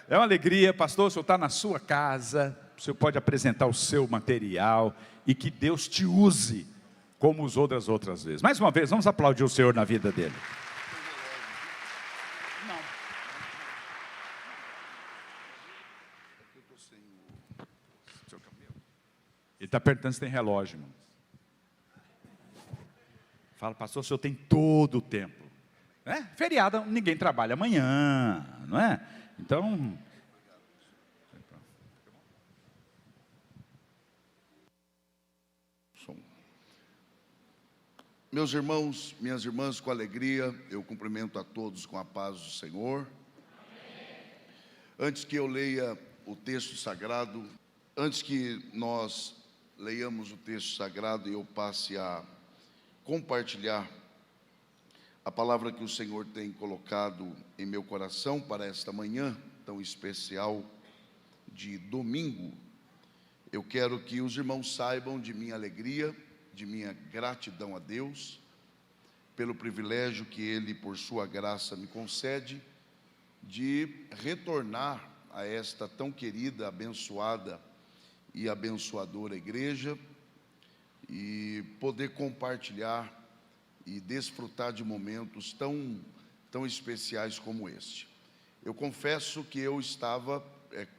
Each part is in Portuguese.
É uma alegria, pastor, o senhor está na sua casa, o senhor pode apresentar o seu material e que Deus te use como usou das outras vezes. Mais uma vez, vamos aplaudir o Senhor na vida dele. Ele está perguntando se tem relógio, irmão. Fala, pastor, o senhor tem todo o tempo. Feriado, ninguém trabalha amanhã, não é? Então... Meus irmãos, minhas irmãs, com alegria, eu cumprimento a todos com a paz do Senhor. Amém. Antes que eu leia o texto sagrado, antes que nós leiamos o texto sagrado e eu passe a compartilhar a palavra que o Senhor tem colocado em meu coração para esta manhã tão especial de domingo, eu quero que os irmãos saibam de minha alegria, de minha gratidão a Deus, pelo privilégio que Ele, por sua graça, me concede, de retornar a esta tão querida, abençoada e abençoadora igreja, e poder compartilhar e desfrutar de momentos tão especiais como este. Eu confesso que eu estava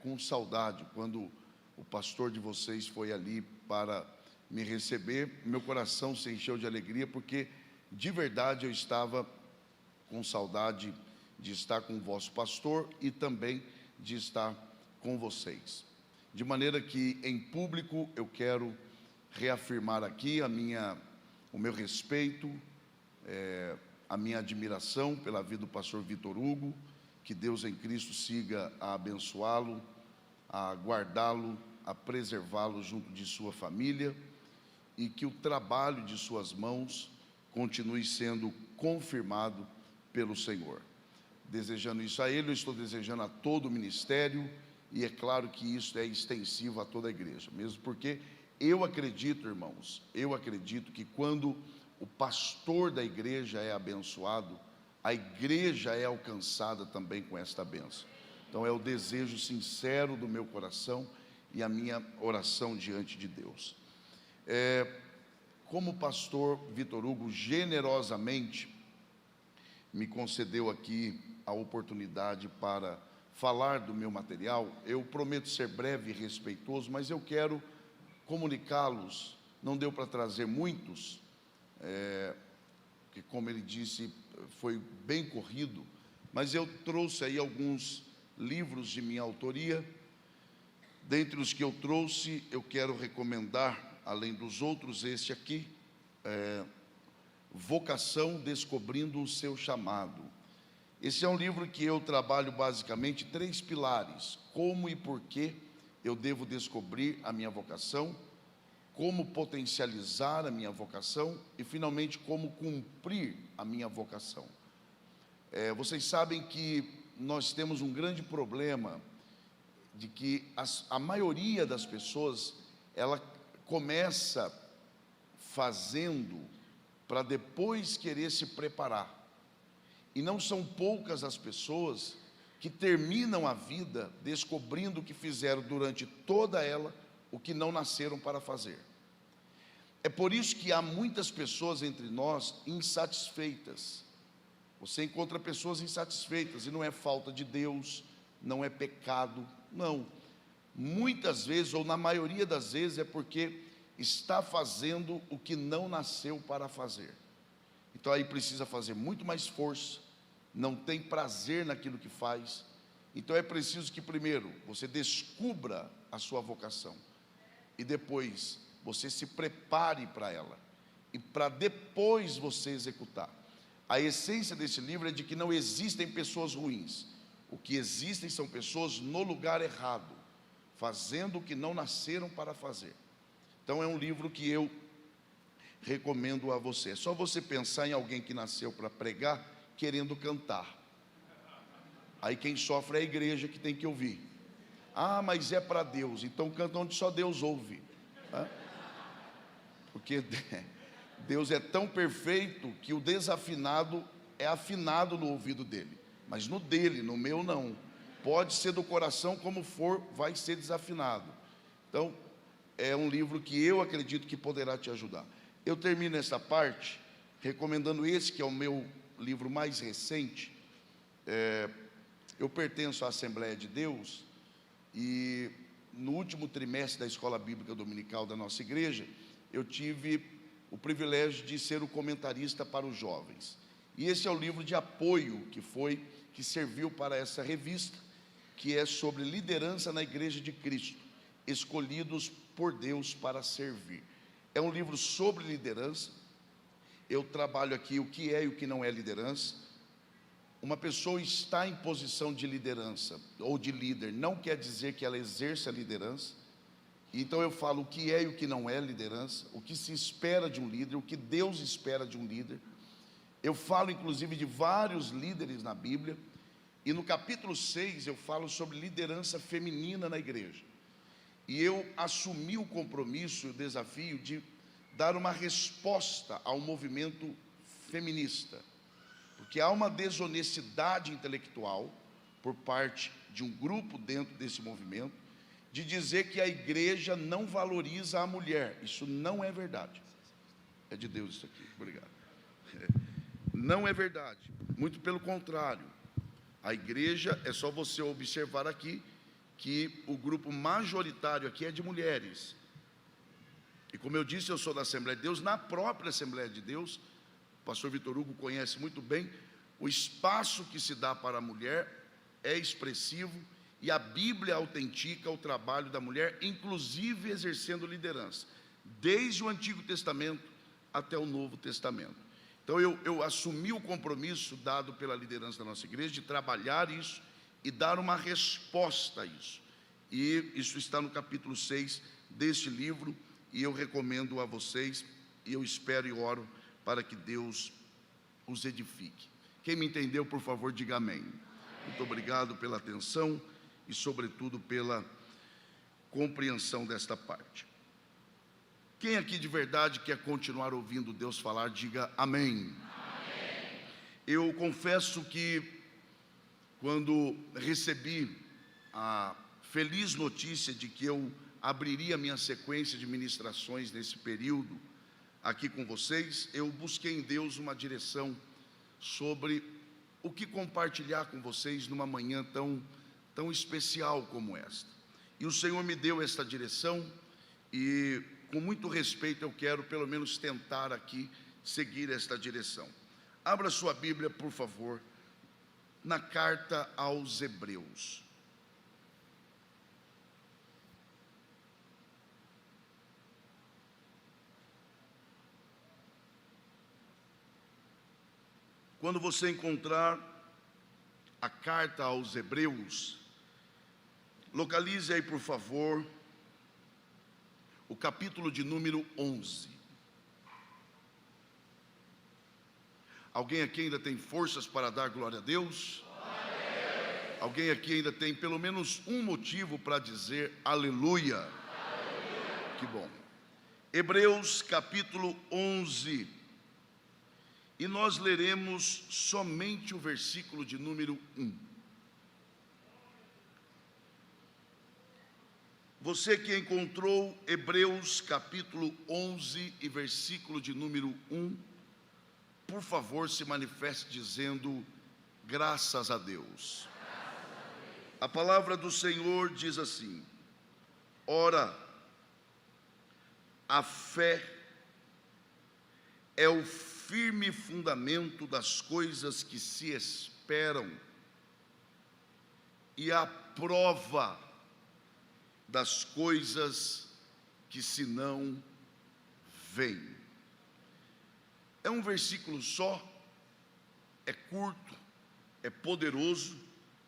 com saudade, quando o pastor de vocês foi ali para me receber, meu coração se encheu de alegria, porque de verdade eu estava com saudade de estar com o vosso pastor e também de estar com vocês. De maneira que em público eu quero reafirmar aqui o meu respeito, a minha admiração pela vida do pastor Vitor Hugo, que Deus em Cristo siga a abençoá-lo, a guardá-lo, a preservá-lo junto de sua família, e que o trabalho de suas mãos continue sendo confirmado pelo Senhor. Desejando isso a ele, eu estou desejando a todo o ministério, e é claro que isso é extensivo a toda a igreja, mesmo porque eu acredito, irmãos, eu acredito que quando o pastor da igreja é abençoado, a igreja é alcançada também com esta bênção. Então é o desejo sincero do meu coração e a minha oração diante de Deus. Como o pastor Vitor Hugo generosamente me concedeu aqui a oportunidade para falar do meu material, eu prometo ser breve e respeitoso, mas eu quero comunicá-los. Não deu para trazer muitos, que, como ele disse, foi bem corrido, mas eu trouxe aí alguns livros de minha autoria. Dentre os que eu trouxe, eu quero recomendar, além dos outros, este aqui, Vocação, Descobrindo o Seu Chamado. Esse é um livro que eu trabalho basicamente 3 pilares: como e por que eu devo descobrir a minha vocação, como potencializar a minha vocação e, finalmente, como cumprir a minha vocação. Vocês sabem que nós temos um grande problema de que a maioria das pessoas, ela começa fazendo para depois querer se preparar. E não são poucas as pessoas que terminam a vida descobrindo que fizeram durante toda ela o que não nasceram para fazer. É por isso que há muitas pessoas entre nós insatisfeitas. Você encontra pessoas insatisfeitas, e não é falta de Deus, não é pecado, não. Muitas vezes, ou na maioria das vezes, é porque está fazendo o que não nasceu para fazer. Então aí precisa fazer muito mais força, não tem prazer naquilo que faz. Então é preciso que primeiro você descubra a sua vocação, e depois você se prepare para ela, e para depois você executar. A essência desse livro é de que não existem pessoas ruins. O que existem são pessoas no lugar errado, fazendo o que não nasceram para fazer. Então é um livro que eu recomendo a você. É só você pensar em alguém que nasceu para pregar, querendo cantar. Aí quem sofre é a igreja, que tem que ouvir. Ah, mas é para Deus, então canta onde só Deus ouve. Porque Deus é tão perfeito que o desafinado é afinado no ouvido dele, mas no dele, no meu não. Pode ser do coração, como for, vai ser desafinado. Então, é um livro que eu acredito que poderá te ajudar. Eu termino essa parte recomendando esse, que é o meu livro mais recente. Eu pertenço à Assembleia de Deus e no último trimestre da Escola Bíblica Dominical da nossa igreja, eu tive o privilégio de ser o comentarista para os jovens. E esse é o livro de apoio que serviu para essa revista, que é sobre liderança na Igreja de Cristo, escolhidos por Deus para servir. É um livro sobre liderança. Eu trabalho aqui o que é e o que não é liderança. Uma pessoa está em posição de liderança ou de líder, não quer dizer que ela exerça a liderança. Então eu falo o que é e o que não é liderança, o que se espera de um líder, o que Deus espera de um líder. Eu falo inclusive de vários líderes na Bíblia. E no capítulo 6 eu falo sobre liderança feminina na igreja. E eu assumi o compromisso e o desafio de dar uma resposta ao movimento feminista. Porque há uma desonestidade intelectual por parte de um grupo dentro desse movimento, de dizer que a igreja não valoriza a mulher. Isso não é verdade. É de Deus isso aqui, obrigado. Não é verdade, muito pelo contrário. A igreja, é só você observar aqui, que o grupo majoritário aqui é de mulheres. E como eu disse, eu sou da Assembleia de Deus. Na própria Assembleia de Deus, o pastor Vitor Hugo conhece muito bem, o espaço que se dá para a mulher é expressivo, e a Bíblia autentica o trabalho da mulher, inclusive exercendo liderança, desde o Antigo Testamento até o Novo Testamento. Então eu assumi o compromisso dado pela liderança da nossa igreja de trabalhar isso e dar uma resposta a isso. E isso está no capítulo 6 deste livro, e eu recomendo a vocês, e eu espero e oro para que Deus os edifique. Quem me entendeu, por favor, diga amém. Muito obrigado pela atenção e, sobretudo, pela compreensão desta parte. Quem aqui de verdade quer continuar ouvindo Deus falar, diga amém. Amém. Eu confesso que, quando recebi a feliz notícia de que eu abriria minha sequência de ministrações nesse período aqui com vocês, eu busquei em Deus uma direção sobre o que compartilhar com vocês numa manhã tão especial como esta. E o Senhor me deu esta direção, e com muito respeito eu quero pelo menos tentar aqui seguir esta direção. Abra sua Bíblia, por favor, na carta aos Hebreus. Quando você encontrar a carta aos Hebreus, localize aí, por favor, o capítulo de número 11. Alguém aqui ainda tem forças para dar glória a Deus? Alguém aqui ainda tem pelo menos um motivo para dizer aleluia? Aleluia. Que bom. Hebreus capítulo 11. E nós leremos somente o versículo de número 1. Você que encontrou Hebreus capítulo 11 e versículo de número 1, por favor se manifeste dizendo graças a Deus. A palavra do Senhor diz assim: ora, a fé é o firme fundamento das coisas que se esperam e a prova das coisas que se não veem. É um versículo só, é curto, é poderoso.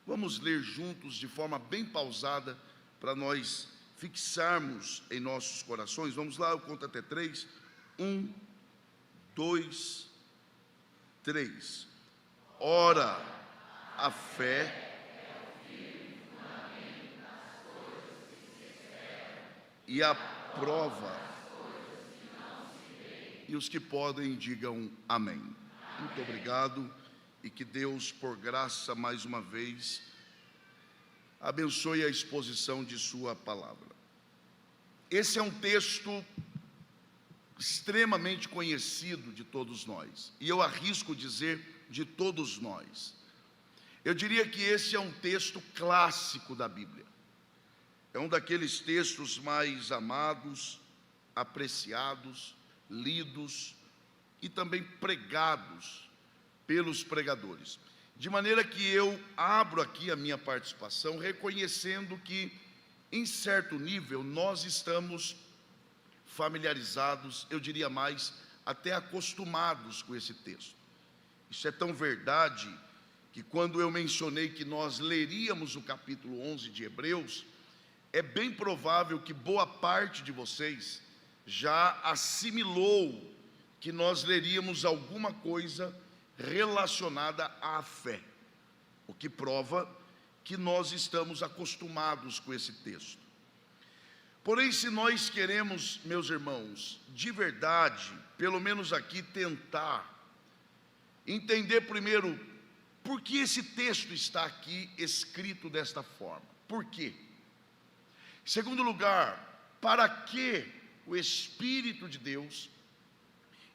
Vamos ler juntos de forma bem pausada, para nós fixarmos em nossos corações. Vamos lá, eu conto até 3. 1, 2, 3. Ora, a fé e a prova. E os que podem, digam amém. Muito obrigado, e que Deus, por graça, mais uma vez, abençoe a exposição de sua palavra. Esse é um texto extremamente conhecido de todos nós, e eu arrisco dizer de todos nós. Eu diria que esse é um texto clássico da Bíblia. É um daqueles textos mais amados, apreciados, lidos e também pregados pelos pregadores. De maneira que eu abro aqui a minha participação reconhecendo que, em certo nível, nós estamos familiarizados, eu diria mais, até acostumados com esse texto. Isso é tão verdade que quando eu mencionei que nós leríamos o capítulo 11 de Hebreus, é bem provável que boa parte de vocês já assimilou que nós leríamos alguma coisa relacionada à fé, o que prova que nós estamos acostumados com esse texto. Porém, se nós queremos, meus irmãos, de verdade, pelo menos aqui tentar entender primeiro por que esse texto está aqui escrito desta forma. Por quê? Em segundo lugar, para que o Espírito de Deus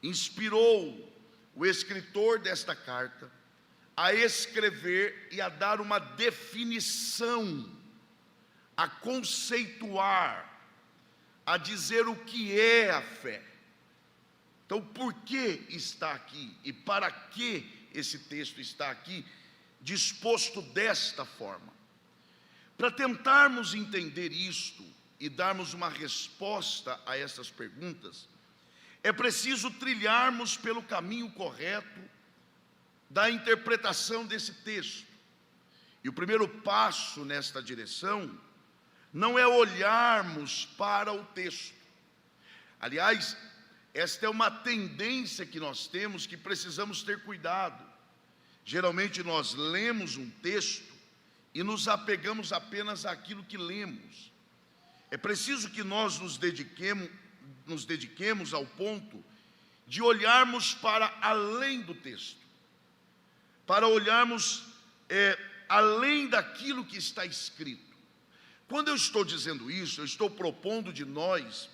inspirou o escritor desta carta a escrever e a dar uma definição, a conceituar, a dizer o que é a fé. Então, por que está aqui e para que esse texto está aqui disposto desta forma? Para tentarmos entender isto e darmos uma resposta a essas perguntas, é preciso trilharmos pelo caminho correto da interpretação desse texto. E o primeiro passo nesta direção não é olharmos para o texto. Aliás, esta é uma tendência que nós temos, que precisamos ter cuidado. Geralmente nós lemos um texto e nos apegamos apenas àquilo que lemos. É preciso que nós nos dediquemos ao ponto de olharmos para além do texto, para olharmos além daquilo que está escrito. Quando eu estou dizendo isso, eu estou propondo de nós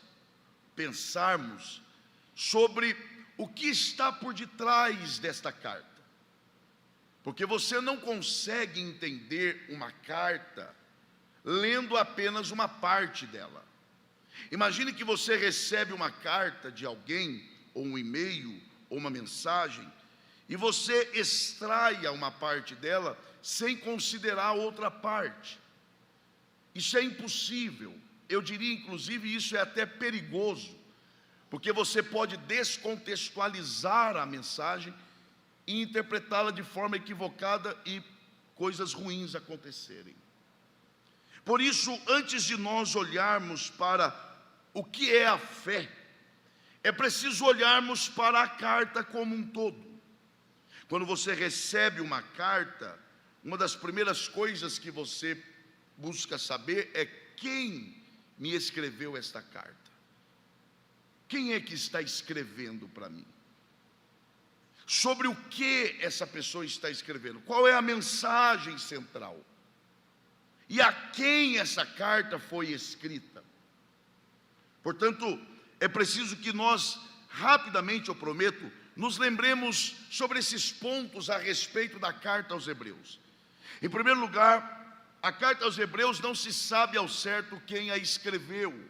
pensarmos sobre o que está por detrás desta carta. Porque você não consegue entender uma carta lendo apenas uma parte dela. Imagine que você recebe uma carta de alguém, ou um e-mail, ou uma mensagem, e você extraia uma parte dela sem considerar a outra parte. Isso é impossível. Eu diria, inclusive, isso é até perigoso, porque você pode descontextualizar a mensagem e interpretá-la de forma equivocada e coisas ruins acontecerem. Por isso, antes de nós olharmos para o que é a fé, é preciso olharmos para a carta como um todo. Quando você recebe uma carta, uma das primeiras coisas que você busca saber é quem me escreveu esta carta. Quem é que está escrevendo para mim? Sobre o que essa pessoa está escrevendo? Qual é a mensagem central? E a quem essa carta foi escrita? Portanto, é preciso que nós, rapidamente, eu prometo, nos lembremos sobre esses pontos a respeito da carta aos Hebreus. Em primeiro lugar, a carta aos Hebreus não se sabe ao certo quem a escreveu.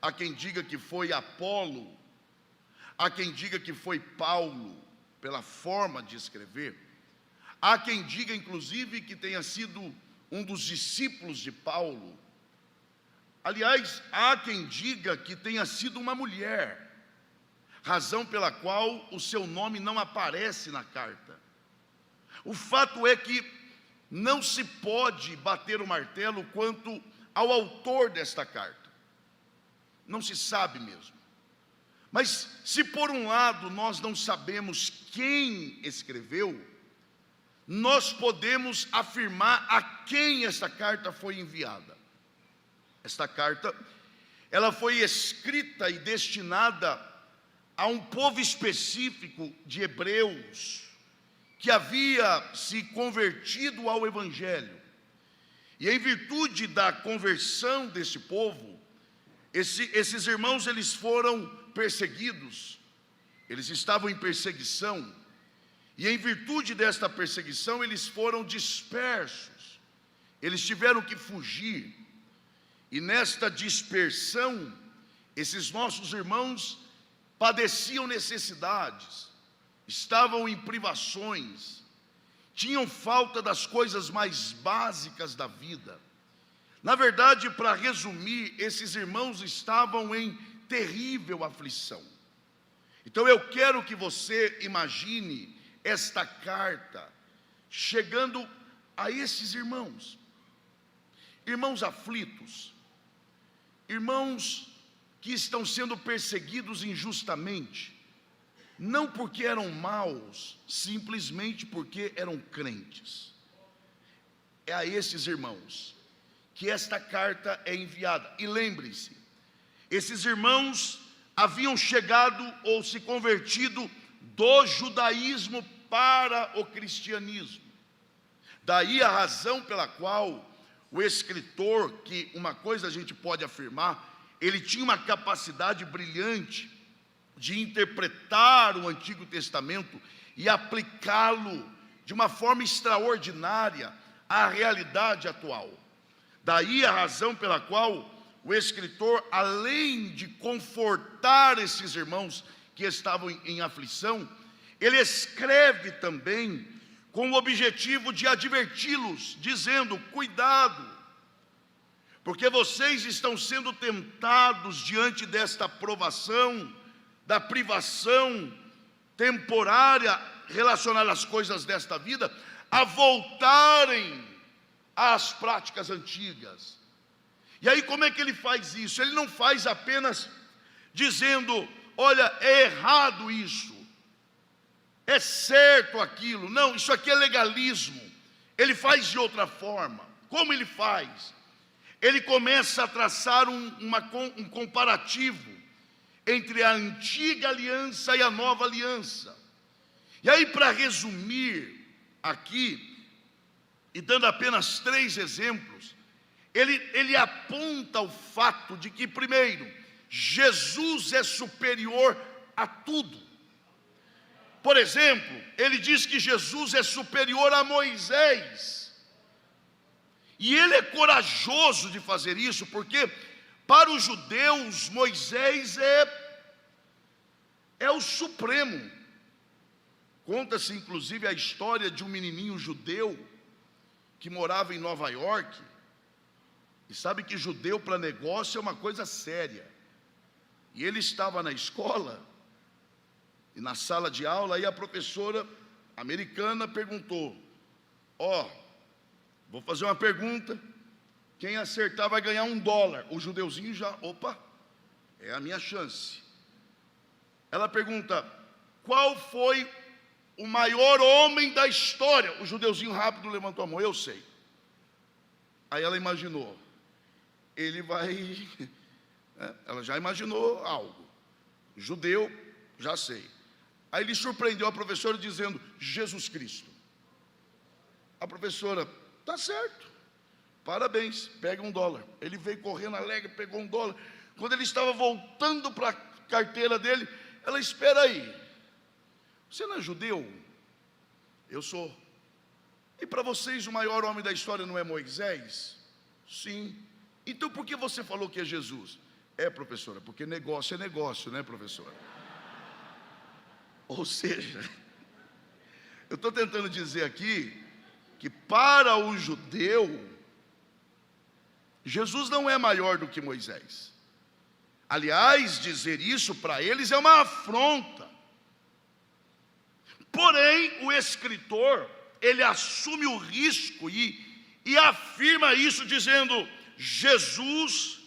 Há quem diga que foi Apolo, há quem diga que foi Paulo, pela forma de escrever. Há quem diga, inclusive, que tenha sido um dos discípulos de Paulo. Aliás, há quem diga que tenha sido uma mulher, razão pela qual o seu nome não aparece na carta. O fato é que não se pode bater o martelo quanto ao autor desta carta. Não se sabe mesmo. Mas se por um lado nós não sabemos quem escreveu, nós podemos afirmar a quem esta carta foi enviada. Esta carta, ela foi escrita e destinada a um povo específico de hebreus, que havia se convertido ao Evangelho. E em virtude da conversão desse povo, esses irmãos, eles foram perseguidos, eles estavam em perseguição, e em virtude desta perseguição, eles foram dispersos, eles tiveram que fugir, e nesta dispersão, esses nossos irmãos padeciam necessidades, estavam em privações, tinham falta das coisas mais básicas da vida. Na verdade, para resumir, esses irmãos estavam em terrível aflição. Então eu quero que você imagine esta carta chegando a esses irmãos, irmãos aflitos, irmãos que estão sendo perseguidos injustamente, não porque eram maus, simplesmente porque eram crentes. É a esses irmãos que esta carta é enviada. E lembre-se, esses irmãos haviam chegado ou se convertido do judaísmo para o cristianismo. Daí a razão pela qual o escritor, que uma coisa a gente pode afirmar, ele tinha uma capacidade brilhante de interpretar o Antigo Testamento e aplicá-lo de uma forma extraordinária à realidade atual. Daí a razão pela qual o escritor, além de confortar esses irmãos que estavam em aflição, ele escreve também com o objetivo de adverti-los, dizendo: cuidado, porque vocês estão sendo tentados diante desta provação, da privação temporária relacionada às coisas desta vida, a voltarem às práticas antigas. E aí como é que ele faz isso? Ele não faz apenas dizendo: olha, é errado isso, é certo aquilo. Não, isso aqui é legalismo. Ele faz de outra forma. Como ele faz? Ele começa a traçar um comparativo entre a antiga aliança e a nova aliança. E aí, para resumir aqui, e dando apenas 3 exemplos, ele aponta o fato de que, primeiro, Jesus é superior a tudo. Por exemplo, ele diz que Jesus é superior a Moisés. E ele é corajoso de fazer isso, porque para os judeus, Moisés é o supremo. Conta-se inclusive a história de um menininho judeu que morava em Nova York. E sabe que judeu para negócio é uma coisa séria. E ele estava na escola, e na sala de aula, aí a professora americana perguntou: vou fazer uma pergunta, quem acertar vai ganhar $1. O judeuzinho já, opa, é a minha chance. Ela pergunta: qual foi o maior homem da história? O judeuzinho rápido levantou a mão: eu sei. Aí ela imaginou, ele vai, ela já imaginou algo. Judeu, já sei. Aí ele surpreendeu a professora dizendo: Jesus Cristo. A professora: tá certo, parabéns, pega $1. Ele veio correndo alegre, pegou $1. Quando ele estava voltando para a carteira dele, ela: espera aí, você não é judeu? Eu sou. E para vocês o maior homem da história não é Moisés? Sim. Então por que você falou que é Jesus? Professora, porque negócio é negócio, né, professora? Ou seja, eu estou tentando dizer aqui que para o judeu, Jesus não é maior do que Moisés. Aliás, dizer isso para eles é uma afronta. Porém, o escritor, ele assume o risco e afirma isso dizendo: Jesus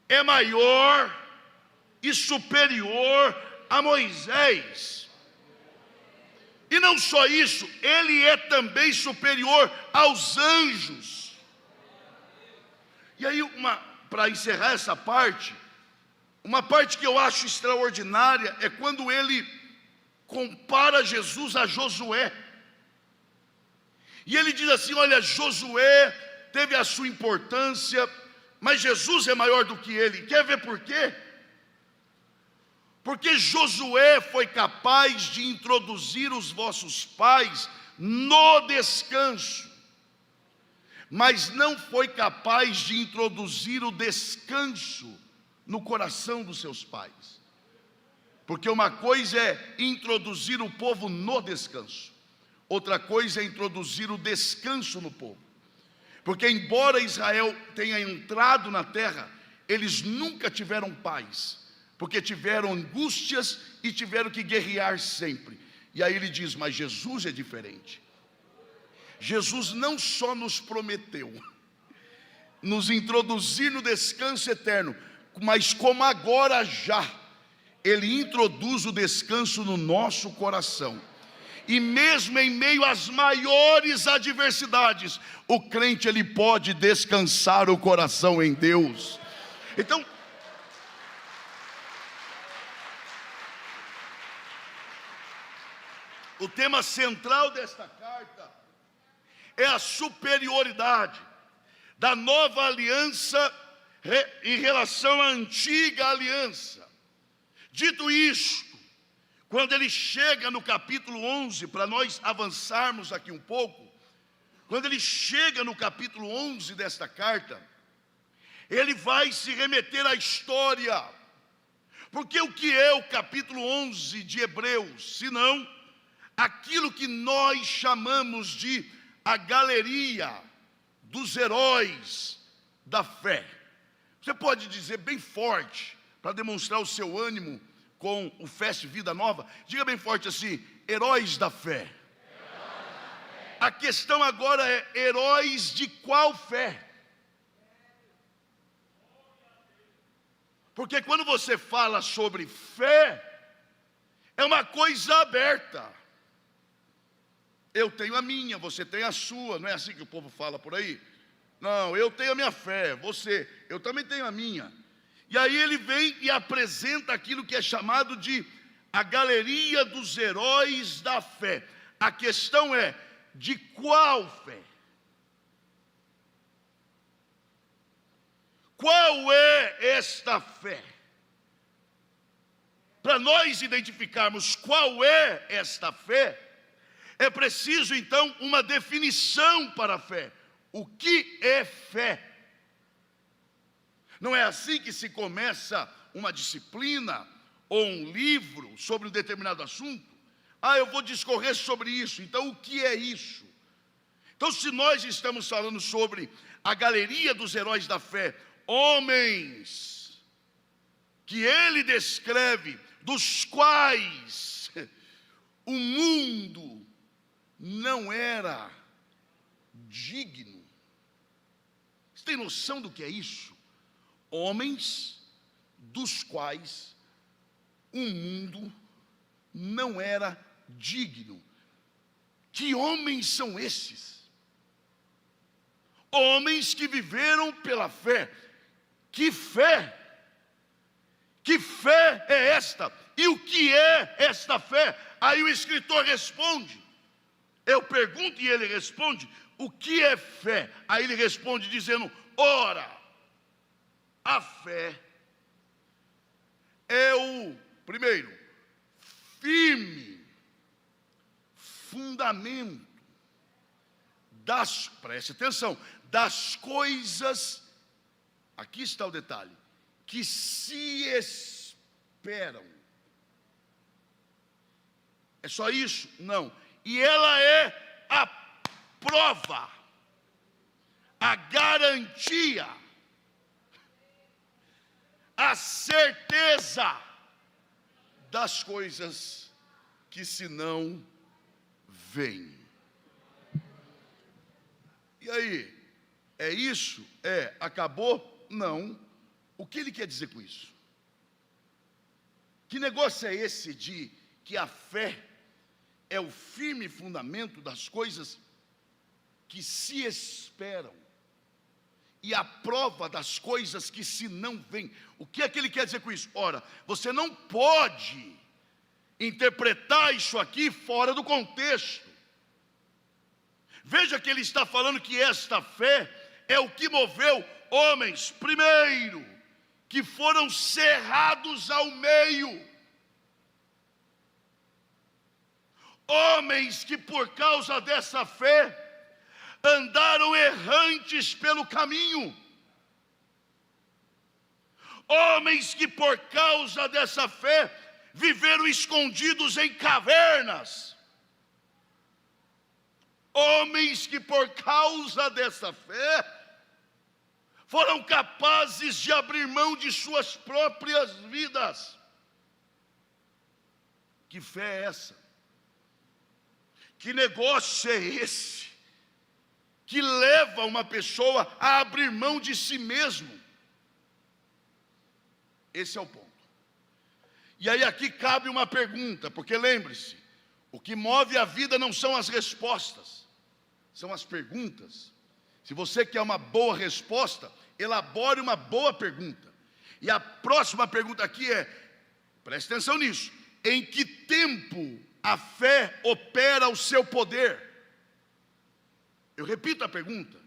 é maior e superior a Moisés. E não só isso, ele é também superior aos anjos. E aí, para encerrar essa parte, uma parte que eu acho extraordinária é quando ele compara Jesus a Josué. E ele diz assim: olha, Josué teve a sua importância, mas Jesus é maior do que ele. Quer ver por quê? Porque Josué foi capaz de introduzir os vossos pais no descanso, mas não foi capaz de introduzir o descanso no coração dos seus pais. Porque uma coisa é introduzir o povo no descanso, outra coisa é introduzir o descanso no povo. Porque embora Israel tenha entrado na terra, eles nunca tiveram paz, porque tiveram angústias e tiveram que guerrear sempre. E aí ele diz, mas Jesus é diferente. Jesus não só nos prometeu nos introduzir no descanso eterno, mas como agora já, Ele introduz o descanso no nosso coração. E mesmo em meio às maiores adversidades, o crente ele pode descansar o coração em Deus. Então, o tema central desta carta é a superioridade da nova aliança em relação à antiga aliança. Dito isto, quando ele chega no capítulo 11, para nós avançarmos aqui um pouco, quando ele chega no capítulo 11 desta carta, ele vai se remeter à história. Porque o que é o capítulo 11 de Hebreus, senão aquilo que nós chamamos de a galeria dos heróis da fé. Você pode dizer bem forte, para demonstrar o seu ânimo com o Fest Vida Nova, diga bem forte assim, heróis da fé. A questão agora é, heróis de qual fé? Porque quando você fala sobre fé, é uma coisa aberta. Eu tenho a minha, você tem a sua, não é assim que o povo fala por aí? Não, eu tenho a minha fé, eu também tenho a minha. E aí ele vem e apresenta aquilo que é chamado de a galeria dos heróis da fé. A questão é, de qual fé? Qual é esta fé? Para nós identificarmos qual é esta fé, é preciso então uma definição para a fé. O que é fé? Não é assim que se começa uma disciplina ou um livro sobre um determinado assunto? Eu vou discorrer sobre isso, então o que é isso? Então, se nós estamos falando sobre a galeria dos heróis da fé, homens que ele descreve, dos quais o mundo não era digno. Você tem noção do que é isso? Homens dos quais o mundo não era digno. Que homens são esses? Homens que viveram pela fé. Que fé? Que fé é esta? E o que é esta fé? Aí o escritor responde. Eu pergunto e ele responde, o que é fé? Aí ele responde dizendo, ora, a fé é o, primeiro, firme fundamento preste atenção, das coisas, aqui está o detalhe, que se esperam. É só isso? Não. E ela é a prova, a garantia, a certeza das coisas que se não veem. E aí, é isso? Acabou? Não. O que ele quer dizer com isso? Que negócio é esse de que a fé é o firme fundamento das coisas que se esperam e a prova das coisas que se não veem? O que é que ele quer dizer com isso? Ora, você não pode interpretar isso aqui fora do contexto. Veja que ele está falando que esta fé é o que moveu homens, primeiro, que foram cerrados ao meio. Homens que por causa dessa fé andaram errantes pelo caminho. Homens que por causa dessa fé viveram escondidos em cavernas. Homens que por causa dessa fé foram capazes de abrir mão de suas próprias vidas. Que fé é essa? Que negócio é esse que leva uma pessoa a abrir mão de si mesmo? Esse é o ponto. E aí aqui cabe uma pergunta, porque lembre-se, o que move a vida não são as respostas, são as perguntas. Se você quer uma boa resposta, elabore uma boa pergunta. E a próxima pergunta aqui é, preste atenção nisso, em que tempo a fé opera o seu poder? Eu repito a pergunta.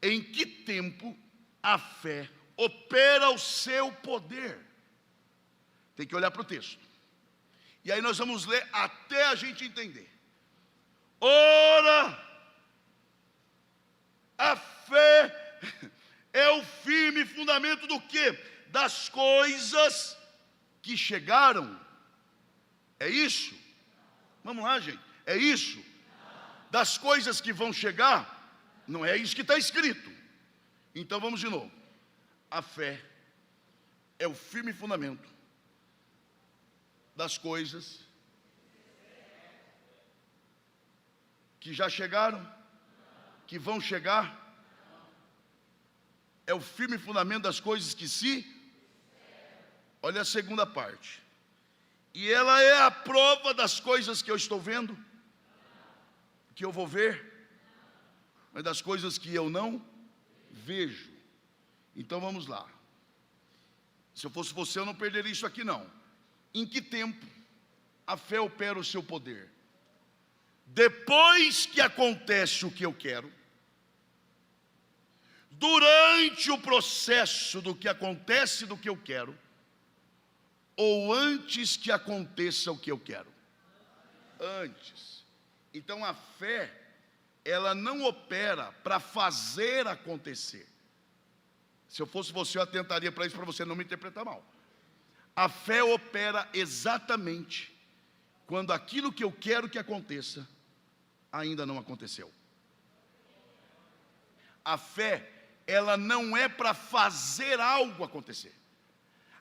Em que tempo a fé opera o seu poder? Tem que olhar para o texto. E aí nós vamos ler até a gente entender. Ora, a fé é o firme fundamento do quê? Das coisas que chegaram. É isso? Vamos lá, gente. É isso? Das coisas que vão chegar? Não é isso que está escrito. Então vamos de novo. A fé é o firme fundamento das coisas que já chegaram, que vão chegar. É o firme fundamento das coisas que se... Olha a segunda parte. E ela é a prova das coisas que eu estou vendo, que eu vou ver, mas das coisas que eu não vejo. Então vamos lá. Se eu fosse você, eu não perderia isso aqui não. Em que tempo a fé opera o seu poder? Depois que acontece o que eu quero, durante o processo do que acontece do que eu quero, ou antes que aconteça o que eu quero? Antes. Então a fé, ela não opera para fazer acontecer. Se eu fosse você, eu atentaria para isso, para você não me interpretar mal. A fé opera exatamente quando aquilo que eu quero que aconteça ainda não aconteceu. A fé, ela não é para fazer algo acontecer.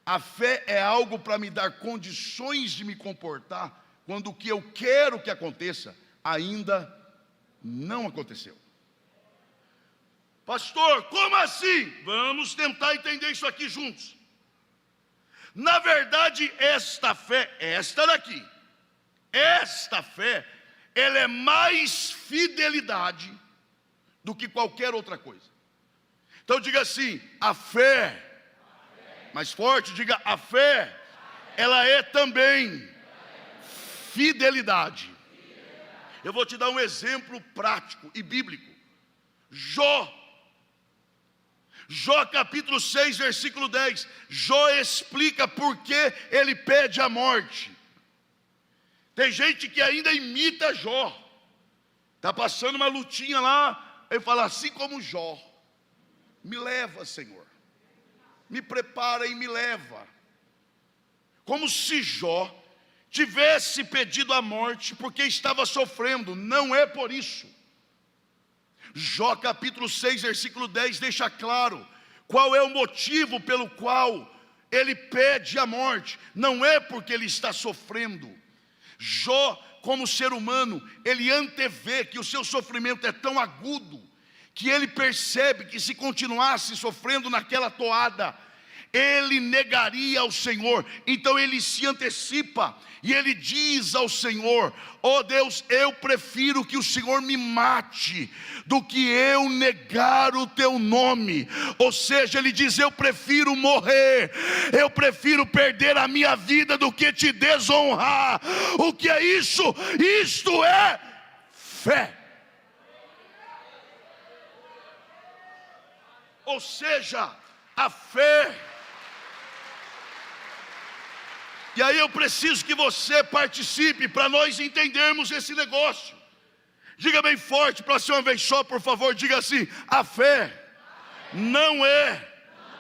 A fé é algo para me dar condições de me comportar quando o que eu quero que aconteça ainda não aconteceu. Pastor, como assim? Vamos tentar entender isso aqui juntos. Na verdade, esta fé, esta daqui, esta fé, ela é mais fidelidade do que qualquer outra coisa. Então diga assim, a fé, mais forte, diga a fé, ela é também fidelidade. Eu vou te dar um exemplo prático e bíblico. Jó capítulo 6, versículo 10. Jó explica por que ele pede a morte. Tem gente que ainda imita Jó. Está passando uma lutinha lá, ele fala assim como Jó. Me leva, Senhor. Me prepara e me leva. Como se Jó tivesse pedido a morte porque estava sofrendo. Não é por isso. Jó capítulo 6, versículo 10 deixa claro qual é o motivo pelo qual ele pede a morte. Não é porque ele está sofrendo. Jó, como ser humano, ele antevê que o seu sofrimento é tão agudo que ele percebe que se continuasse sofrendo naquela toada, ele negaria ao Senhor. Então ele se antecipa e ele diz ao Senhor: ó Deus, eu prefiro que o Senhor me mate do que eu negar o teu nome. Ou seja, ele diz: eu prefiro morrer, eu prefiro perder a minha vida do que te desonrar. O que é isso? Isto é fé. Ou seja, a fé. E aí eu preciso que você participe para nós entendermos esse negócio. Diga bem forte para ser uma vez só, por favor. Diga assim: a fé não é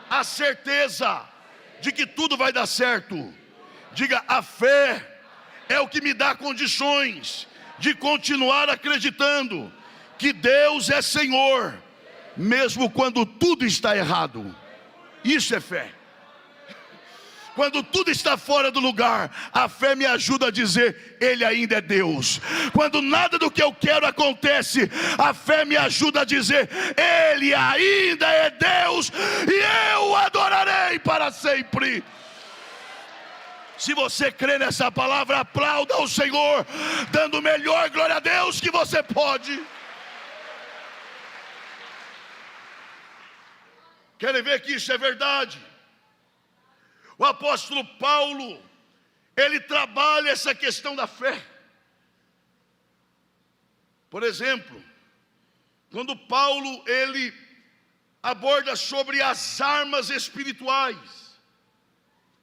a certeza de que tudo vai dar certo. Diga: a fé é o que me dá condições de continuar acreditando que Deus é Senhor, mesmo quando tudo está errado. Isso é fé. Quando tudo está fora do lugar, a fé me ajuda a dizer: Ele ainda é Deus. Quando nada do que eu quero acontece, a fé me ajuda a dizer: Ele ainda é Deus, e eu o adorarei para sempre. Se você crê nessa palavra, aplauda ao Senhor, dando melhor glória a Deus que você pode. Querem ver que isso é verdade? O apóstolo Paulo, ele trabalha essa questão da fé. Por exemplo, quando Paulo, ele aborda sobre as armas espirituais,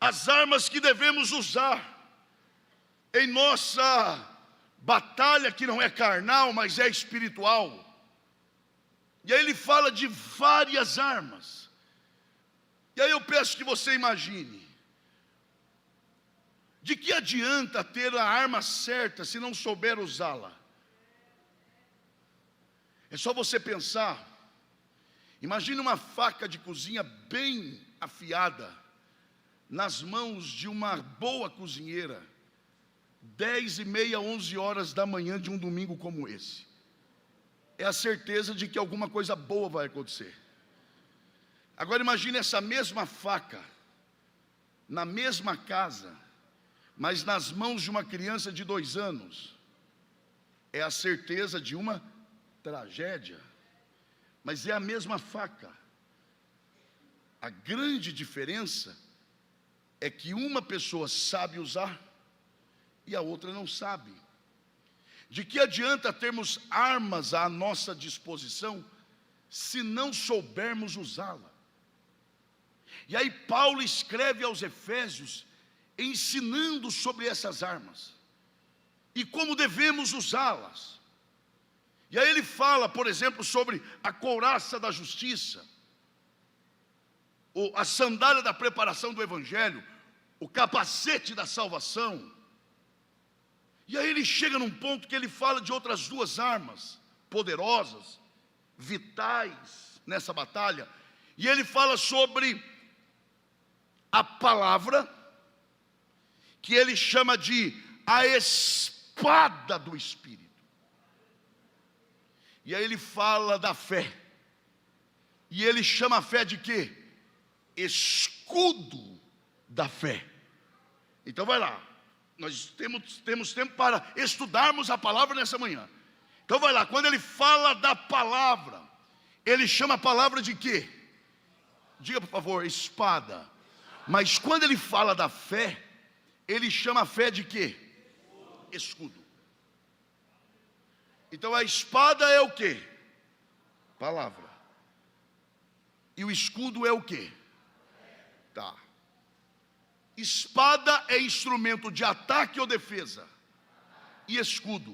as armas que devemos usar em nossa batalha, que não é carnal, mas é espiritual. E aí ele fala de várias armas. E aí eu peço que você imagine: de que adianta ter a arma certa se não souber usá-la? É só você pensar. Imagine uma faca de cozinha bem afiada nas mãos de uma boa cozinheira, 10h30, 11 horas da manhã de um domingo como esse. É a certeza de que alguma coisa boa vai acontecer. Agora imagine essa mesma faca na mesma casa, mas nas mãos de uma criança de 2 anos. É a certeza de uma tragédia, mas é a mesma faca. A grande diferença é que uma pessoa sabe usar e a outra não sabe. De que adianta termos armas à nossa disposição se não soubermos usá-la? E aí Paulo escreve aos Efésios ensinando sobre essas armas e como devemos usá-las. E aí ele fala, por exemplo, sobre a couraça da justiça, a sandália da preparação do Evangelho, o capacete da salvação. E aí ele chega num ponto que ele fala de outras 2 armas poderosas, vitais nessa batalha. E ele fala sobre a palavra, que ele chama de a espada do Espírito. E aí ele fala da fé. E ele chama a fé de quê? Escudo da fé. Então vai lá. Nós temos tempo para estudarmos a palavra nessa manhã. Então vai lá. Quando ele fala da palavra, ele chama a palavra de quê? Diga por favor: espada. Mas quando ele fala da fé, ele chama a fé de quê? Escudo. Então a espada é o quê? Palavra. E o escudo é o quê? Tá. Espada é instrumento de ataque ou defesa? E escudo?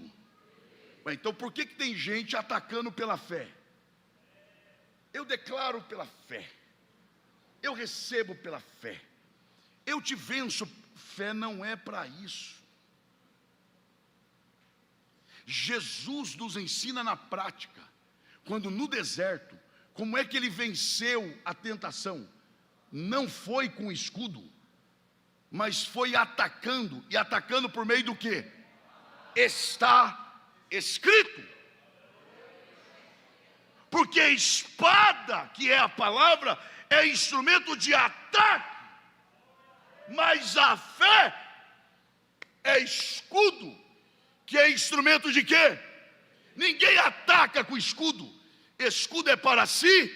Bem, então por que tem gente atacando pela fé? Eu declaro pela fé. Eu recebo pela fé. Eu te venço. Fé não é para isso. Jesus nos ensina na prática, quando no deserto, como é que ele venceu a tentação? Não foi com escudo, mas foi atacando. E atacando por meio do quê? Está escrito. Porque a espada, que é a palavra, é instrumento de ataque, mas a fé é escudo, que é instrumento de quê? Ninguém ataca com escudo. Escudo é para si.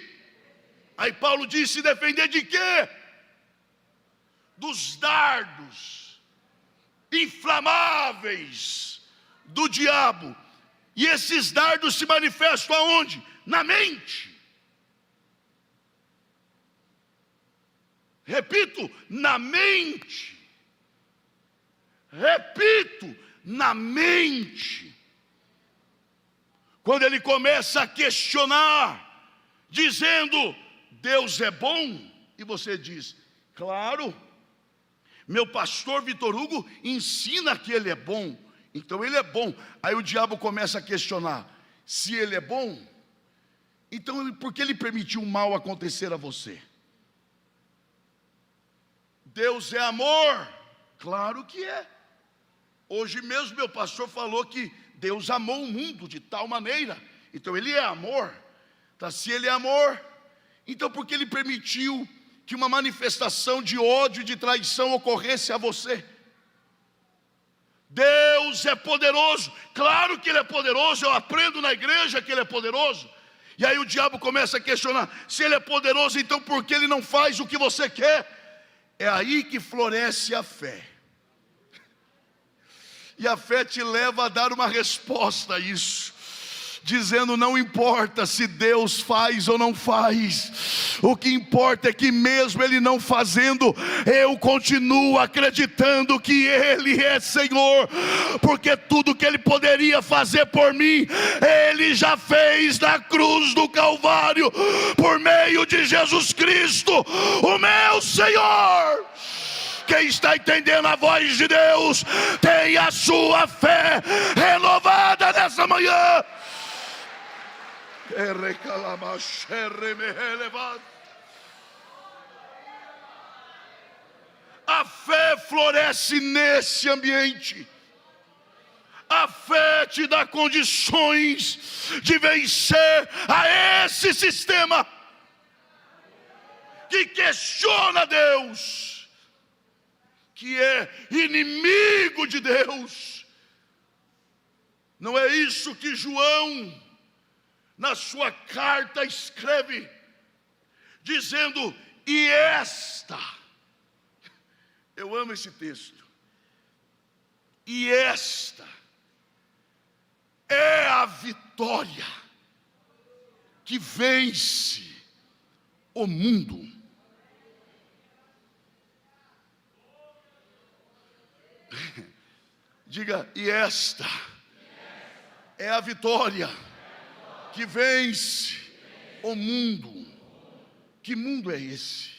Aí Paulo diz: se defender de quê? Dos dardos inflamáveis do diabo. E esses dardos se manifestam aonde? Na mente. Repito, na mente. Repito, na mente. Quando ele começa a questionar, dizendo, Deus é bom, e você diz, claro, meu pastor Vitor Hugo ensina que ele é bom, então ele é bom. Aí o diabo começa a questionar, se ele é bom, então por que ele permitiu o mal acontecer a você? Deus é amor, claro que é. Hoje mesmo meu pastor falou que Deus amou o mundo de tal maneira, então ele é amor. Tá, se ele é amor, então por que ele permitiu que uma manifestação de ódio e de traição ocorresse a você? Deus é poderoso, claro que ele é poderoso, eu aprendo na igreja que ele é poderoso. E aí o diabo começa a questionar, se ele é poderoso, então por que ele não faz o que você quer? É aí que floresce a fé. E a fé te leva a dar uma resposta a isso, dizendo, não importa se Deus faz ou não faz, o que importa é que mesmo Ele não fazendo, eu continuo acreditando que Ele é Senhor, porque tudo que Ele poderia fazer por mim, Ele já fez na cruz do Calvário, por meio de Jesus Cristo, o meu Senhor. Quem está entendendo a voz de Deus, tem a sua fé renovada nessa manhã. A fé floresce nesse ambiente. A fé te dá condições de vencer a esse sistema que questiona Deus, que é inimigo de Deus. Não é isso que João, na sua carta, escreve, dizendo, e esta, eu amo esse texto, e esta é a vitória que vence o mundo. Diga, e esta é a vitória que vence o mundo. Que mundo é esse?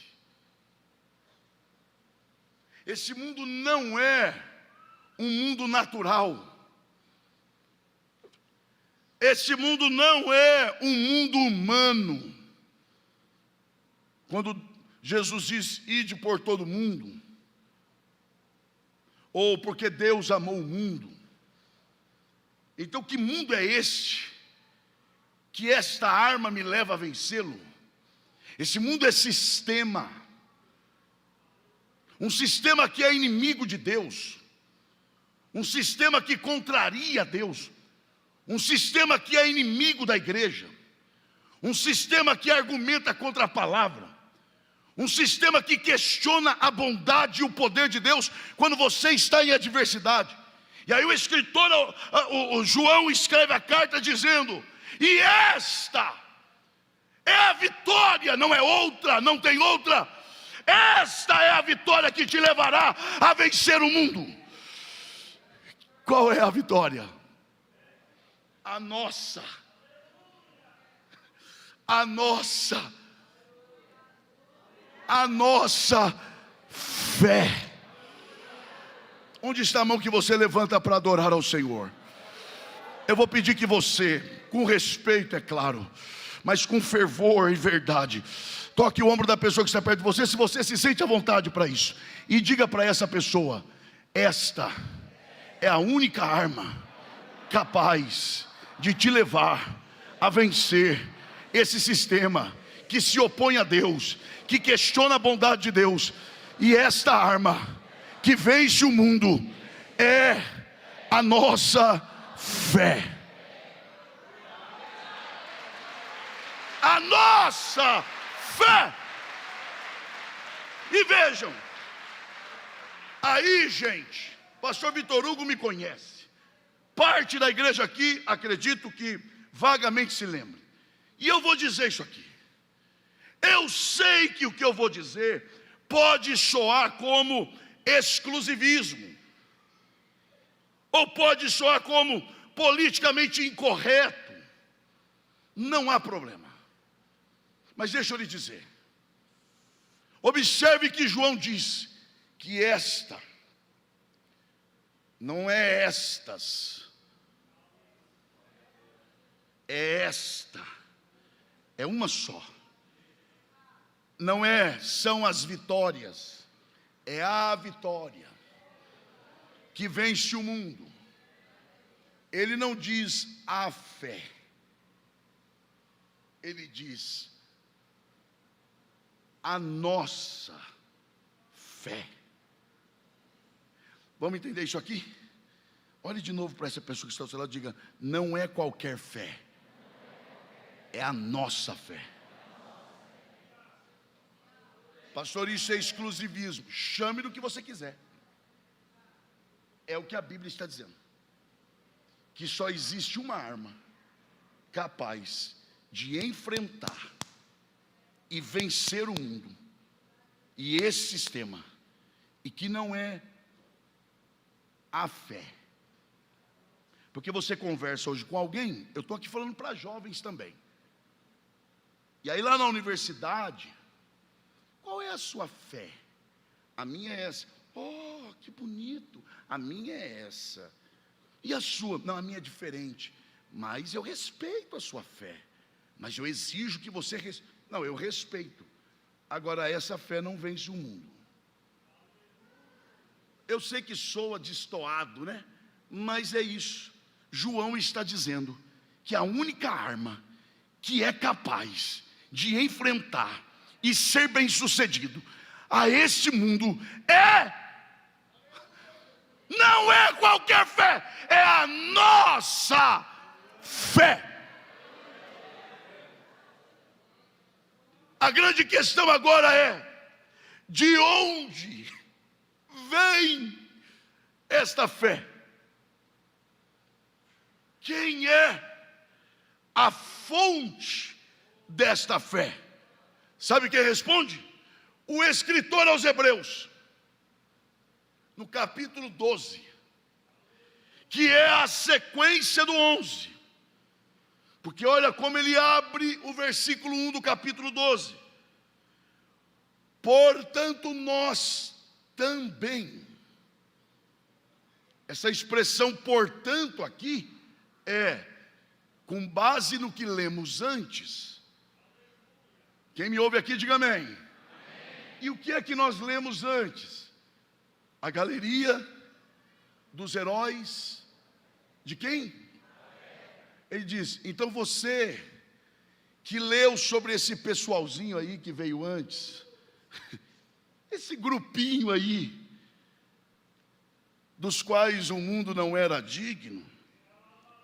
Esse mundo não é um mundo natural. Esse mundo não é um mundo humano. Quando Jesus diz, ide por todo mundo, ou porque Deus amou o mundo. Então que mundo é este, que esta arma me leva a vencê-lo? Esse mundo é sistema, um sistema que é inimigo de Deus, um sistema que contraria Deus, um sistema que é inimigo da igreja, um sistema que argumenta contra a palavra, um sistema que questiona a bondade e o poder de Deus quando você está em adversidade. E aí o escritor, o João, escreve a carta dizendo, e esta é a vitória, não é outra, não tem outra. Esta é a vitória que te levará a vencer o mundo. Qual é a vitória? A nossa fé. Onde está a mão que você levanta para adorar ao Senhor? Eu vou pedir que você, com respeito, é claro, mas com fervor e verdade, toque o ombro da pessoa que está perto de você, se você se sente à vontade para isso, e diga para essa pessoa, esta é a única arma capaz de te levar a vencer esse sistema que se opõe a Deus, que questiona a bondade de Deus. E esta arma que vence o mundo é a nossa fé. A nossa fé. E vejam, aí, gente, pastor Vitor Hugo me conhece, parte da igreja aqui, acredito que vagamente se lembra, e eu vou dizer isso aqui. Eu sei que o que eu vou dizer pode soar como exclusivismo, ou pode soar como politicamente incorreto. Não há problema. Mas deixa eu lhe dizer, observe que João diz que esta não é estas, é esta, é uma só. Não são as vitórias, é a vitória que vence o mundo. Ele não diz a fé, ele diz a nossa fé. Vamos entender isso aqui? Olhe de novo para essa pessoa que está ao seu lado e diga: não é qualquer fé, é a nossa fé. Pastor, isso é exclusivismo. Chame do que você quiser. É o que a Bíblia está dizendo. Que só existe uma arma capaz de enfrentar e vencer o mundo e esse sistema, e que não é a fé. Porque você conversa hoje com alguém, eu estou aqui falando para jovens também, e aí lá na universidade, qual é a sua fé? A minha é essa. Oh, que bonito. A minha é essa. E a sua? Não, a minha é diferente. Mas eu respeito a sua fé. Mas eu exijo que você Não, eu respeito. Agora, essa fé não vence o mundo. Eu sei que soa destoado, né? Mas é isso. João está dizendo que a única arma que é capaz de enfrentar e ser bem sucedido a este mundo não é qualquer fé, é a nossa fé. A grande questão agora é: de onde vem esta fé? Quem é a fonte desta fé? Sabe quem responde? O escritor aos Hebreus, no capítulo 12, que é a sequência do 11, porque olha como ele abre o versículo 1 do capítulo 12. Portanto, nós também. Essa expressão portanto aqui é com base no que lemos antes. Quem me ouve aqui, diga amém. Amém. E o que é que nós lemos antes? A galeria dos heróis de quem? Ele diz: então você que leu sobre esse pessoalzinho aí que veio antes, esse grupinho aí, dos quais o mundo não era digno,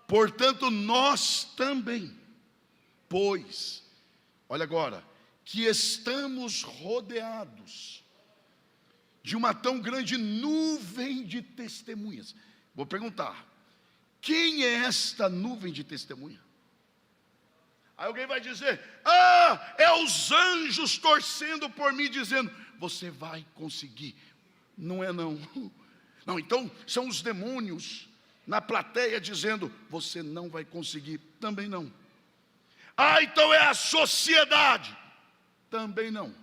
portanto nós também, pois, olha agora, que estamos rodeados de uma tão grande nuvem de testemunhas. Vou perguntar: quem é esta nuvem de testemunha? Aí alguém vai dizer: é os anjos torcendo por mim, dizendo: você vai conseguir. Não é não. Não, então são os demônios na plateia dizendo: você não vai conseguir. Também não. Então é a sociedade. Também não.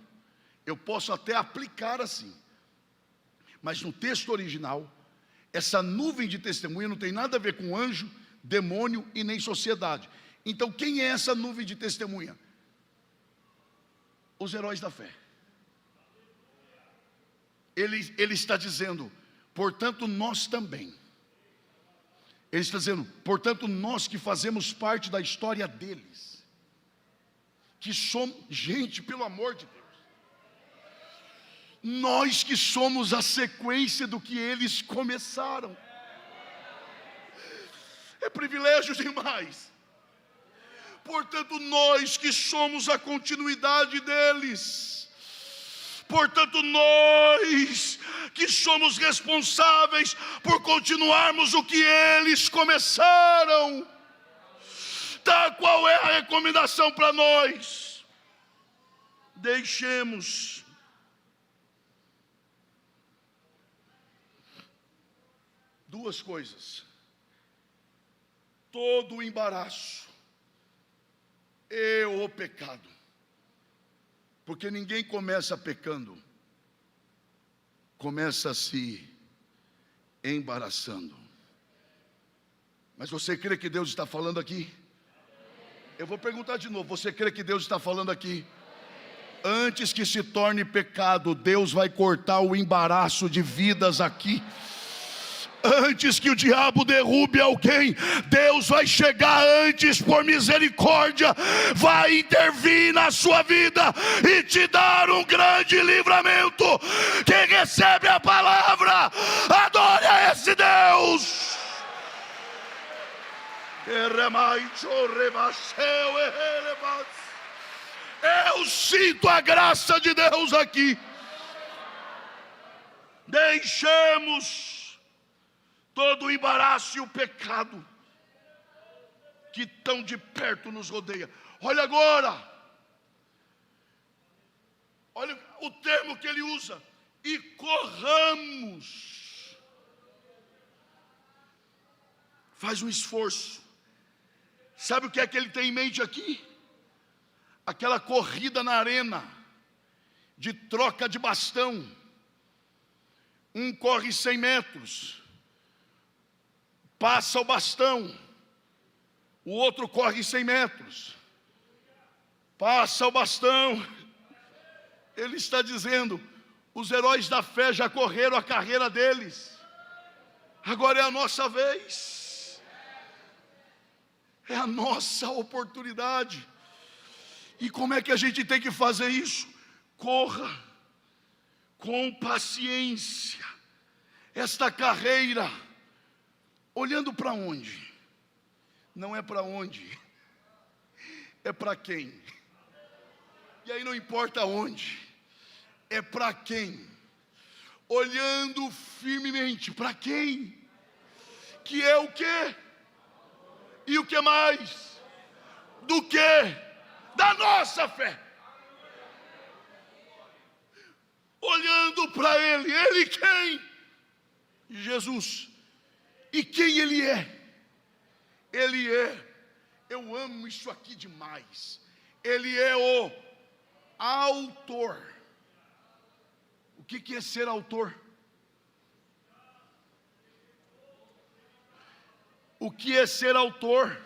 Eu posso até aplicar assim, mas no texto original, essa nuvem de testemunha não tem nada a ver com anjo, demônio e nem sociedade. Então quem é essa nuvem de testemunha? Os heróis da fé. Ele está dizendo: portanto nós também. Ele está dizendo: portanto nós que fazemos parte da história deles, que somos, gente, pelo amor de Deus, nós que somos a sequência do que eles começaram, é privilégio demais. Portanto nós que somos a continuidade deles, portanto nós que somos responsáveis por continuarmos o que eles começaram. Tá, qual é a recomendação para nós? Deixemos duas coisas: todo o embaraço e o pecado. Porque ninguém começa pecando, começa se embaraçando. Mas você crê que Deus está falando aqui? Eu vou perguntar de novo: você crê que Deus está falando aqui? Antes que se torne pecado, Deus vai cortar o embaraço de vidas aqui. Antes que o diabo derrube alguém, Deus vai chegar antes, por misericórdia, vai intervir na sua vida e te dar um grande livramento. Quem recebe a palavra, adore a esse Deus. Eu sinto a graça de Deus aqui. Deixemos todo o embaraço e o pecado que tão de perto nos rodeia. Olha agora, olha o termo que ele usa: e corramos. Faz um esforço. Sabe o que é que ele tem em mente aqui? Aquela corrida na arena, de troca de bastão. Um corre 100 metros, passa o bastão. O outro corre 100 metros, passa o bastão. Ele está dizendo: os heróis da fé já correram a carreira deles, agora é a nossa vez, é a nossa oportunidade. E como é que a gente tem que fazer isso? Corra com paciência esta carreira, olhando para onde? Não é para onde, é para quem. E aí não importa onde, é para quem. Olhando firmemente para quem? Que é o quê? E o que mais? Do que? Da nossa fé. Olhando para Ele. Ele quem? Jesus. E quem Ele é? Ele é, eu amo isso aqui demais, Ele é o autor. O que é ser autor? O que é ser autor?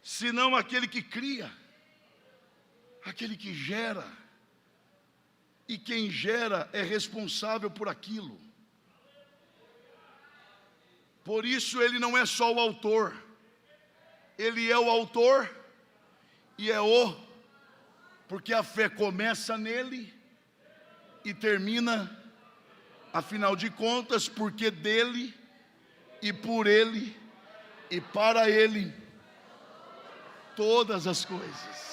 Senão aquele que cria, aquele que gera. E quem gera é responsável por aquilo. Por isso ele não é só o autor, ele é o autor e é o, porque a fé começa nele e termina, afinal de contas, porque dele e por ele e para ele todas as coisas.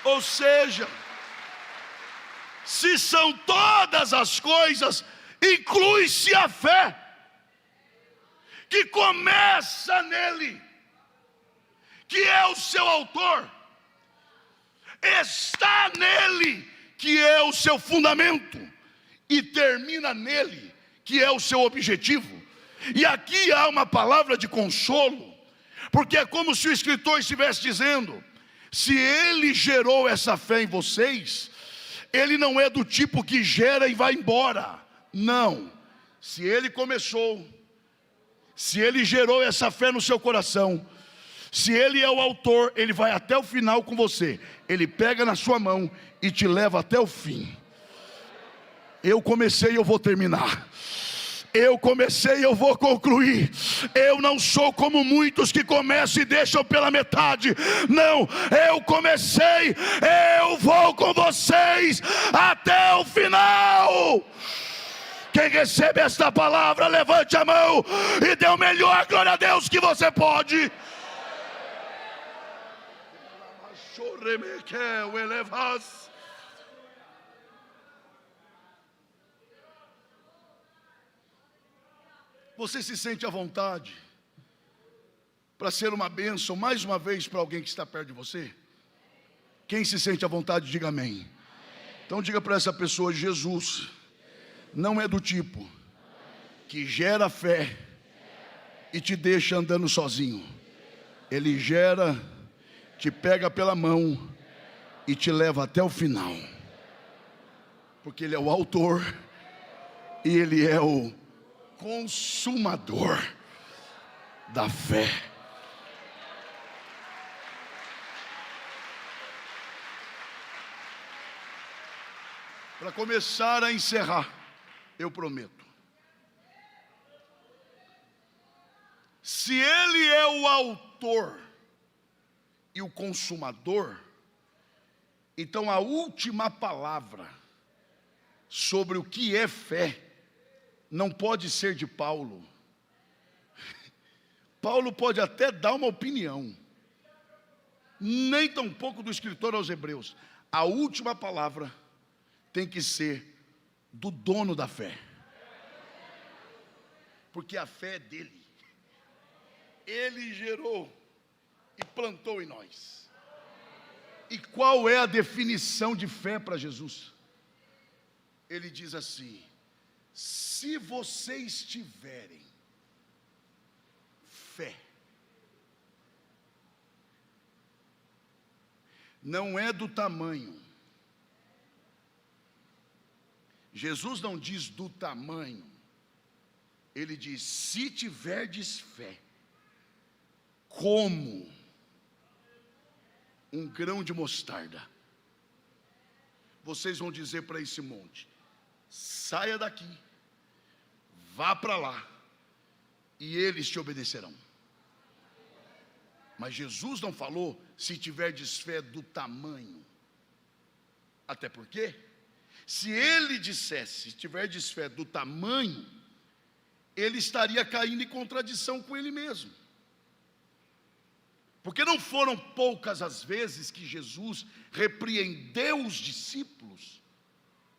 Ou seja, se são todas as coisas, inclui-se a fé, que começa nele, que é o seu autor, está nele, que é o seu fundamento, e termina nele, que é o seu objetivo. E aqui há uma palavra de consolo, porque é como se o escritor estivesse dizendo: se ele gerou essa fé em vocês, ele não é do tipo que gera e vai embora. Não, se ele começou, se ele gerou essa fé no seu coração, se ele é o autor, ele vai até o final com você. Ele pega na sua mão e te leva até o fim. Eu comecei e eu vou terminar. Eu comecei e eu vou concluir. Eu não sou como muitos que começam e deixam pela metade. Não, eu comecei, eu vou com vocês até o final. Quem recebe esta palavra, levante a mão e dê o melhor glória a Deus que você pode. Você se sente à vontade para ser uma bênção mais uma vez para alguém que está perto de você? Quem se sente à vontade, diga amém. Então diga para essa pessoa: Jesus, não é do tipo que gera fé e te deixa andando sozinho. Ele gera, te pega pela mão e te leva até o final. Porque Ele é o autor e Ele é o consumador da fé. Para começar a encerrar, eu prometo. Se Ele é o autor e o consumador, então a última palavra sobre o que é fé não pode ser de Paulo. Paulo pode até dar uma opinião, nem tampouco do escritor aos Hebreus. A última palavra tem que ser do dono da fé, porque a fé é dele. Ele gerou e plantou em nós. E qual é a definição de fé para Jesus? Ele diz assim: se vocês tiverem fé, não é do tamanho. Jesus não diz do tamanho, ele diz: se tiverdes fé, como um grão de mostarda, vocês vão dizer para esse monte: saia daqui, vá para lá, e eles te obedecerão. Mas Jesus não falou se tiverdes fé do tamanho. Até porque, se ele dissesse, se tiverdes fé do tamanho, ele estaria caindo em contradição com ele mesmo. Porque não foram poucas as vezes que Jesus repreendeu os discípulos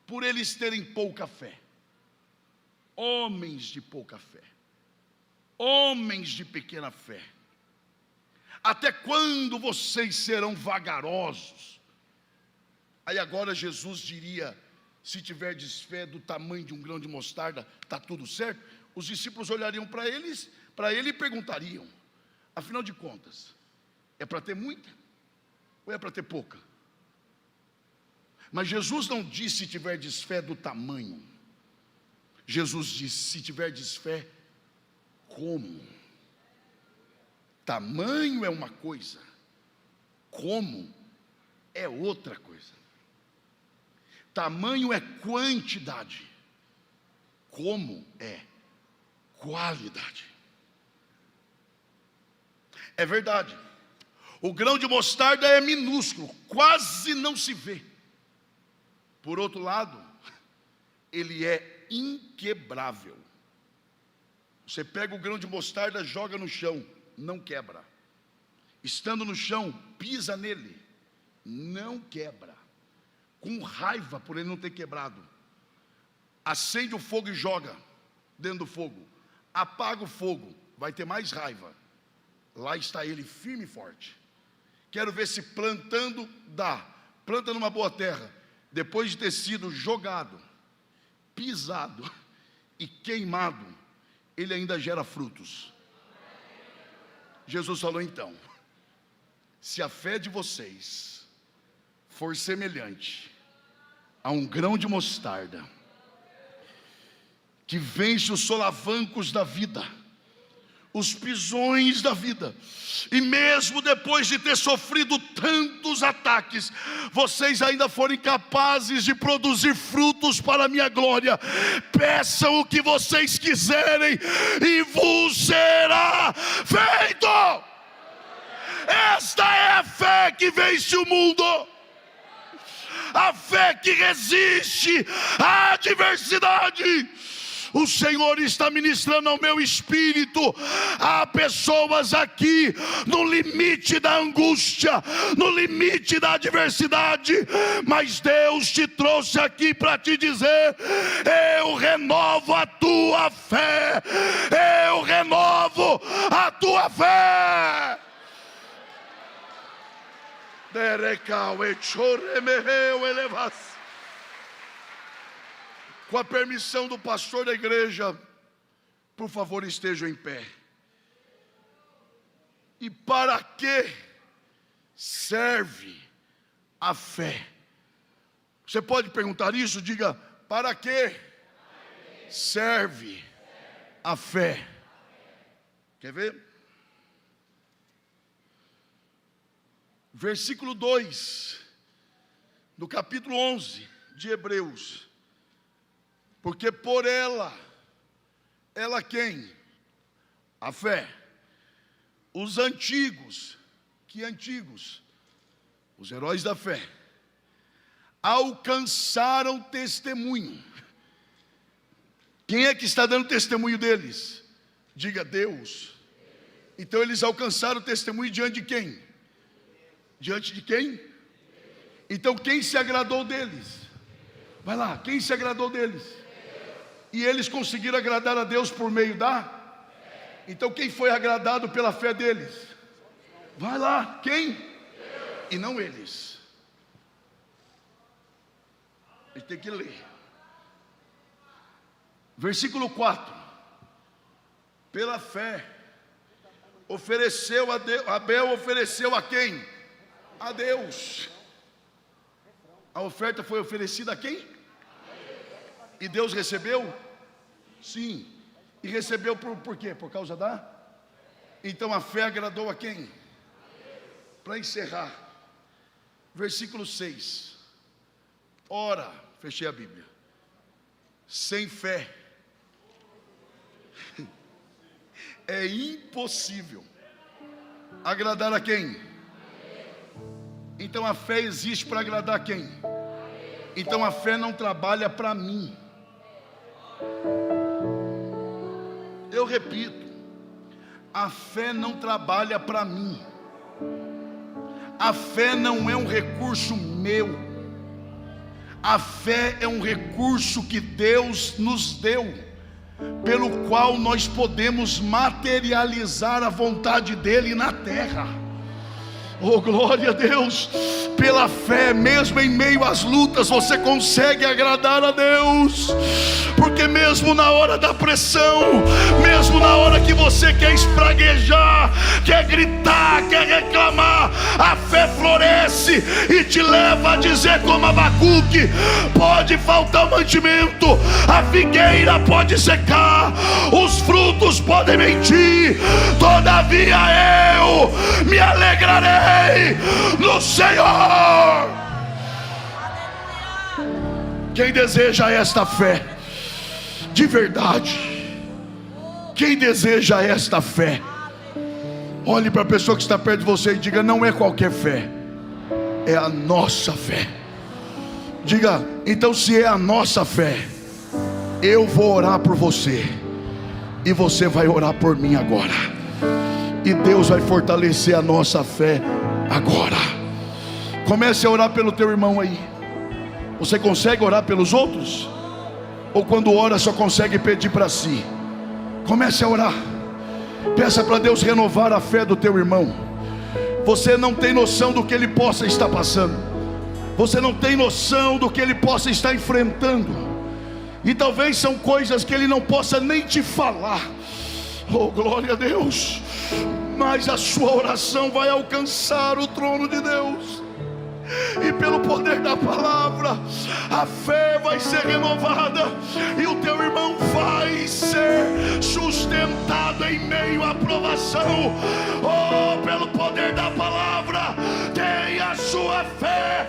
por eles terem pouca fé. Homens de pouca fé, homens de pequena fé. Até quando vocês serão vagarosos? Aí agora Jesus diria: se tiverdes fé do tamanho de um grão de mostarda, está tudo certo. Os discípulos olhariam para ele e perguntariam: afinal de contas, é para ter muita ou é para ter pouca? Mas Jesus não disse se tiverdes fé do tamanho. Jesus disse: se tiverdes fé, como? Tamanho é uma coisa, como é outra coisa. Tamanho é quantidade, como é qualidade. É verdade, o grão de mostarda é minúsculo, quase não se vê. Por outro lado, ele é inquebrável. Você pega o grão de mostarda, joga no chão, não quebra. Estando no chão, pisa nele, não quebra. Com raiva por ele não ter quebrado, acende o fogo e joga dentro do fogo. Apaga o fogo, vai ter mais raiva. Lá está ele firme e forte. Quero ver se plantando dá. Planta numa boa terra, depois de ter sido jogado, pisado e queimado, ele ainda gera frutos. Jesus falou: então, se a fé de vocês for semelhante a um grão de mostarda, que vence os solavancos da vida, os pisões da vida, e mesmo depois de ter sofrido tantos ataques, vocês ainda forem capazes de produzir frutos para a minha glória, peçam o que vocês quiserem e vos será feito. Esta é a fé que vence o mundo, a fé que resiste à adversidade. O Senhor está ministrando ao meu espírito. Há pessoas aqui no limite da angústia, no limite da adversidade, mas Deus te trouxe aqui para te dizer: eu renovo a tua fé, eu renovo a tua fé. Com a permissão do pastor da igreja, por favor, estejam em pé. E para que serve a fé? Você pode perguntar isso? Diga, para que serve a fé? Quer ver? Versículo 2, do capítulo 11 de Hebreus. Porque por ela quem? A fé. Os antigos, que antigos? Os heróis da fé, alcançaram testemunho. Quem é que está dando testemunho deles? Diga, Deus. Então eles alcançaram testemunho diante de quem? Diante de quem? Então quem se agradou deles? Vai lá, quem se agradou deles? E eles conseguiram agradar a Deus por meio da? Então quem foi agradado pela fé deles? Vai lá, quem? E não eles. A gente tem que ler. Versículo 4. Pela fé ofereceu a Deus, Abel ofereceu a quem? A Deus. A oferta foi oferecida a quem? E Deus recebeu? Sim. E recebeu por quê? Por causa da? Então a fé agradou a quem? Para encerrar, versículo 6. Ora, fechei a Bíblia. Sem fé é impossível agradar a quem? Então a fé existe para agradar quem? Então a fé não trabalha para mim. Eu repito, a fé não trabalha para mim. A fé não é um recurso meu. A fé é um recurso que Deus nos deu, pelo qual nós podemos materializar a vontade dEle na terra. Oh, glória a Deus. Pela fé, mesmo em meio às lutas, você consegue agradar a Deus. Porque mesmo na hora da pressão, mesmo na hora que você quer espraguejar, quer gritar, quer reclamar, a fé floresce e te leva a dizer como Abacuque: pode faltar o mantimento, a figueira pode secar, os frutos podem mentir, todavia eu me alegrarei no Senhor. Quem deseja esta fé de verdade? Quem deseja esta fé? Olhe para a pessoa que está perto de você e diga: não é qualquer fé, é a nossa fé. Diga: então, se é a nossa fé, eu vou orar por você e você vai orar por mim agora. E Deus vai fortalecer a nossa fé agora. Comece a orar pelo teu irmão aí. Você consegue orar pelos outros? Ou quando ora só consegue pedir para si? Comece a orar. Peça para Deus renovar a fé do teu irmão. Você não tem noção do que ele possa estar passando. Você não tem noção do que ele possa estar enfrentando. E talvez são coisas que ele não possa nem te falar. Oh, glória a Deus. Mas a sua oração vai alcançar o trono de Deus. E pelo poder da palavra, a fé vai ser renovada, e o teu irmão vai ser sustentado em meio à provação. Oh, pelo poder da palavra, tenha a sua fé